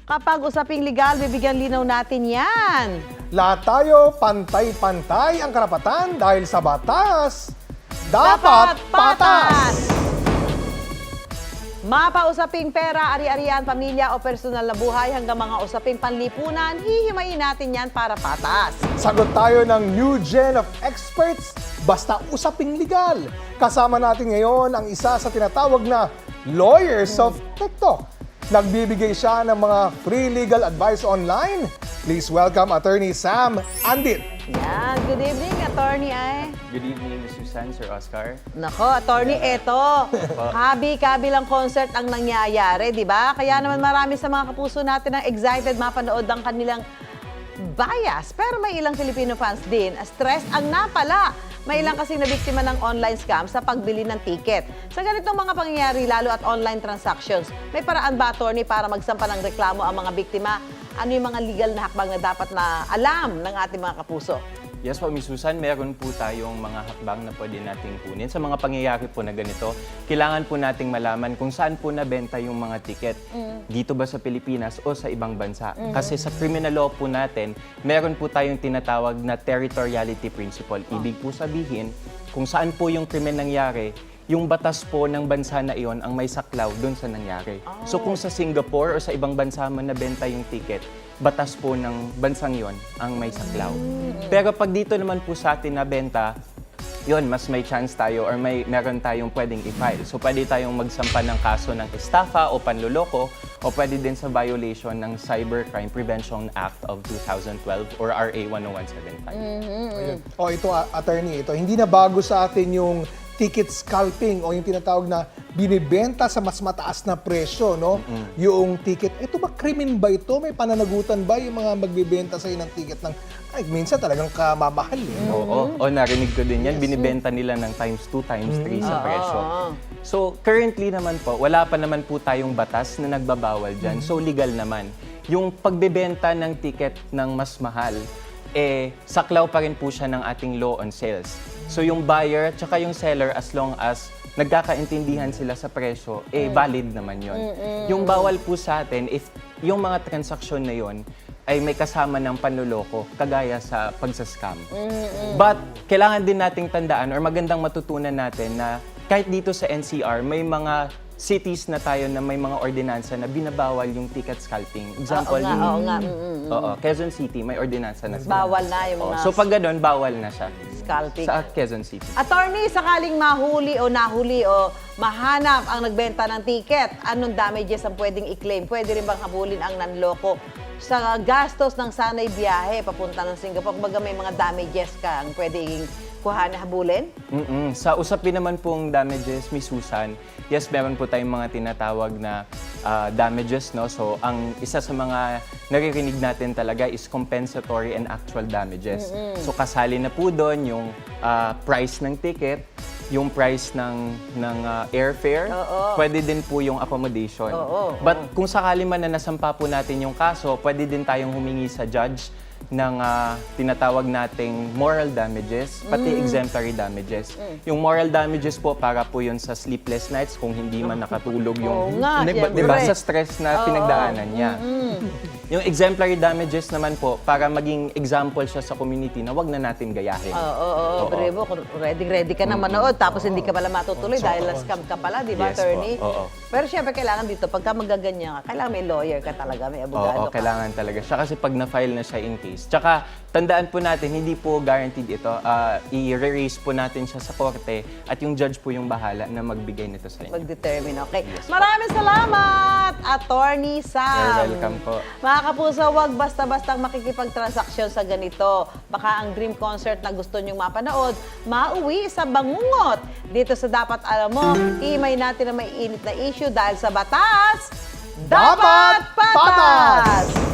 Kapag usaping legal, bibigyan linaw natin yan. Lahat tayo pantay-pantay ang karapatan dahil sa batas. Dapat patas! Mapausaping pera, ari-arian, pamilya o personal na buhay hanggang mga usaping panlipunan, hihimayin natin yan para patas. Sagot tayo ng new gen of experts basta usaping legal. Kasama natin ngayon ang isa sa tinatawag na lawyers of TikTok. Nagbibigay siya ng mga free legal advice online. Please welcome Attorney Sam Andit. Yan, good evening, attorney ay. Good evening, Ms. Susan, Sir Oscar. Nako, attorney, eto. Kabi-kabilang concert ang nangyayari, di ba? Kaya naman marami sa mga kapuso natin ang excited mapanood ang kanilang bias. Pero may ilang Filipino fans din, stress ang napala. May ilang kasing nabiktima ng online scam sa pagbili ng ticket. Sa ganitong mga pangyayari, lalo at online transactions, may paraan ba, attorney, para magsampa ng reklamo ang mga biktima? Ano yung mga legal na hakbang na dapat na alam ng ating mga kapuso? Yes po, Ms. Susan, meron po tayong mga hakbang na pwede nating kunin. Sa mga pangyayari po na ganito, kailangan po nating malaman kung saan po nabenta yung mga ticket. Dito ba sa Pilipinas o sa ibang bansa? Kasi sa criminal law po natin, meron po tayong tinatawag na territoriality principle. Ibig po sabihin, kung saan po yung krimen nangyari, yung batas po ng bansa na iyon ang may saklaw doon sa nangyari. So kung sa Singapore o sa ibang bansa man nabenta yung ticket, batas po ng bansang yon ang may saklaw. Pero pag dito naman po sa atin nabenta, yon mas may chance tayo or meron tayong pwedeng i-file. So pwede tayong magsampa ng kaso ng estafa o panloloko o pwede din sa violation ng Cybercrime Prevention Act of 2012 or RA 10175. Ayun. O ito, attorney, ito hindi na bago sa atin yung ticket scalping o yung tinatawag na binibenta sa mas mataas na presyo, no? Yung ticket. Ito ba, krimen ba ito? May pananagutan ba yung mga magbibenta sa'yo ng ticket ng, ay, minsan talagang kamamahal, eh. Oo, narinig ko din yan. Binibenta nila ng times 2, times 3 sa presyo. So, currently naman po, wala pa naman po tayong batas na nagbabawal dyan. So, legal naman. Yung pagbebenta ng ticket ng mas mahal, saklaw pa rin po siya ng ating law on sales. So, yung buyer at saka yung seller, as long as nagkakaintindihan sila sa presyo, valid naman yon. Yung bawal po sa atin, if yung mga transaksyon na yon ay may kasama ng panloloko, kagaya sa pagsascam. But, kailangan din nating tandaan or magandang matutunan natin na kahit dito sa NCR, may mga cities na tayo na may mga ordinansa na binabawal yung ticket scalping. Example, Quezon City, may ordinansa na sila. Bawal na yung mga So, pag ganun, bawal na siya. scalping. Sa Quezon City. Attorney, sakaling mahuli o nahuli o mahanap ang nagbenta ng ticket, anong damages ang pwedeng i-claim? Pwede rin bang habulin ang nanloko sa gastos ng sanay biyahe papunta ng Singapore? Kumbaga may mga damages ka ang pwedeng kuhanin, habulin? Sa usapin naman pong damages, Miss Susan, yes, meron po tayong mga tinatawag na damages, no? So, ang isa sa mga naririnig natin talaga is compensatory and actual damages. So, kasali na po doon yung price ng ticket, yung price ng airfare, pwede din po yung accommodation. But kung sakali man na nasampa po natin yung kaso, pwede din tayong humingi sa judge ng tinatawag nating moral damages, pati exemplary damages. Yung moral damages po, para po yun sa sleepless nights, kung hindi man nakatulog yung, diba, sa stress na pinagdaanan niya. Yung exemplary damages naman po, para maging example siya sa community na wag na natin gayahin. Bravo, ready ka na manood, tapos hindi ka pala matutuloy dahil na-scam ka pala, di ba, Yes attorney? po, Pero syempre, kailangan dito, pagka magaganyan ka, kailangan may lawyer ka talaga, may abogado ka. Kailangan talaga siya kasi pag na-file na siya in case. Tsaka, tandaan po natin, hindi po guaranteed ito. I-raise po natin siya sa korte at yung judge po yung bahala na magbigay nito sa inyo. Mag-determine, okay. Maraming salamat, Attorney Sam. You're welcome po. Mga kapuso, wag basta-bastang makikipagtransaksyon sa ganito. Baka ang dream concert na gusto nyong mapanood, mauwi sa bangungot. Dito sa Dapat Alam Mo, imay natin na may init na issue dahil sa batas, Dapat Patas!